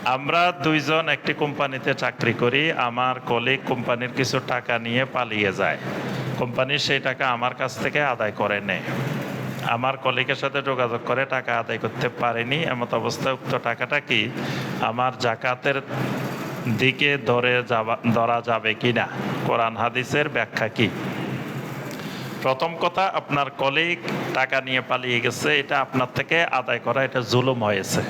আমরা দুইজন একটি কোম্পানিতে চাকরি করি। আমার কলিগ কোম্পানির কিছু টাকা নিয়ে পালিয়ে যায়। কোম্পানি সেই টাকা আমার কাছ থেকে আদায় করে নেয়। আমার কলিগের সাথে যোগাযোগ করে টাকা আদায় করতে পারেনি। এমত অবস্থায় উক্ত টাকাটা কি আমার জাকাতের দিকে ধরা যাবে কিনা? কোরআন হাদিসের ব্যাখ্যা কি? প্রথম কথা, আপনার কলিগ টাকা নিয়ে পালিয়ে গেছে, এটা আপনার থেকে আদায় করা, এটা জুলুম হয়েছে।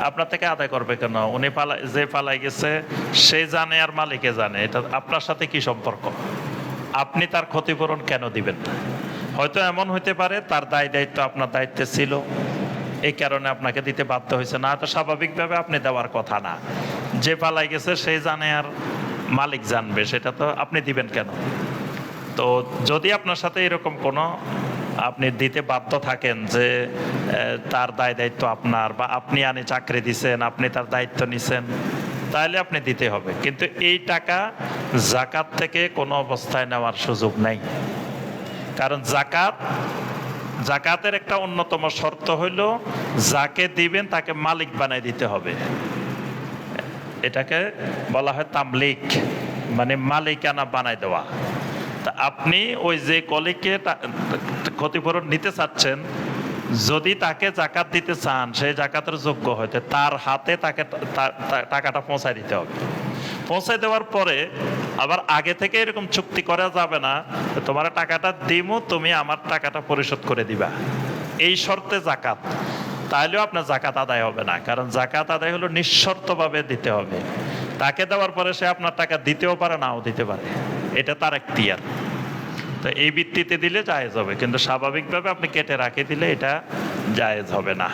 আপনার থেকে আদায় করবে কেন? উনি যে পালাই গেছে সে জানে আর মালিকে জানে, এটা আপনার সাথে কি সম্পর্ক? আপনি তার ক্ষতিপূরণ কেন দিবেন? হয়তো এমন হইতে পারে তার দায়িত্ব আপনার দায়িত্বে ছিল, এই কারণে আপনাকে দিতে বাধ্য হয়েছে। না, এটা স্বাভাবিকভাবে আপনি দেওয়ার কথা না। যে পালাই গেছে সে জানে আর মালিক জানবে, সেটা তো আপনি দিবেন কেন? তো যদি আপনার সাথে এরকম কোনো আপনি দিতে বাধ্য থাকেন যে তার দায়িত্ব আপনার, বা আপনি চাকরি দিছেন, আপনি তার দায়িত্ব নিছেন, তাহলে আপনি দিতে হবে। কিন্তু এই টাকা জাকাত থেকে কোনো অবস্থায় নেওয়ার সুযোগ নেই। কারণ জাকাতের একটা অন্যতম শর্ত হইল যাকে দিবেন তাকে মালিক বানাই দিতে হবে। এটাকে বলা হয় তামলিক, মানে মালিকানা বানাই দেওয়া। তা আপনি ওই যে কলিগকে ক্ষতিপূরণ নিতে চাচ্ছেন, যদি তাকে জাকাত দিতে চান, সে জাকাতের যোগ্য হইতে তার হাতে তাকে টাকাটা পৌঁছায় দিতে হবে। পৌঁছায় দেওয়ার পরে আবার আগে থেকে এরকম চুক্তি করা যাবে না, তোমার টাকাটা দিমু, তুমি আমার টাকাটা পরিশোধ করে দিবা, এই শর্তে জাকাত। তাহলেও আপনার জাকাত আদায় হবে না। কারণ জাকাত আদায় হলো নিঃশর্তভাবে দিতে হবে। তাকে দেওয়ার পরে সে আপনার টাকা দিতেও পারে, নাও দিতে পারে, এটা তার এখতিয়ার। তো এই ভিত্তিতে দিলে জায়েজ হবে, কিন্তু স্বাভাবিকভাবে আপনি কেটে রাখে দিলে এটা জায়েজ হবে না।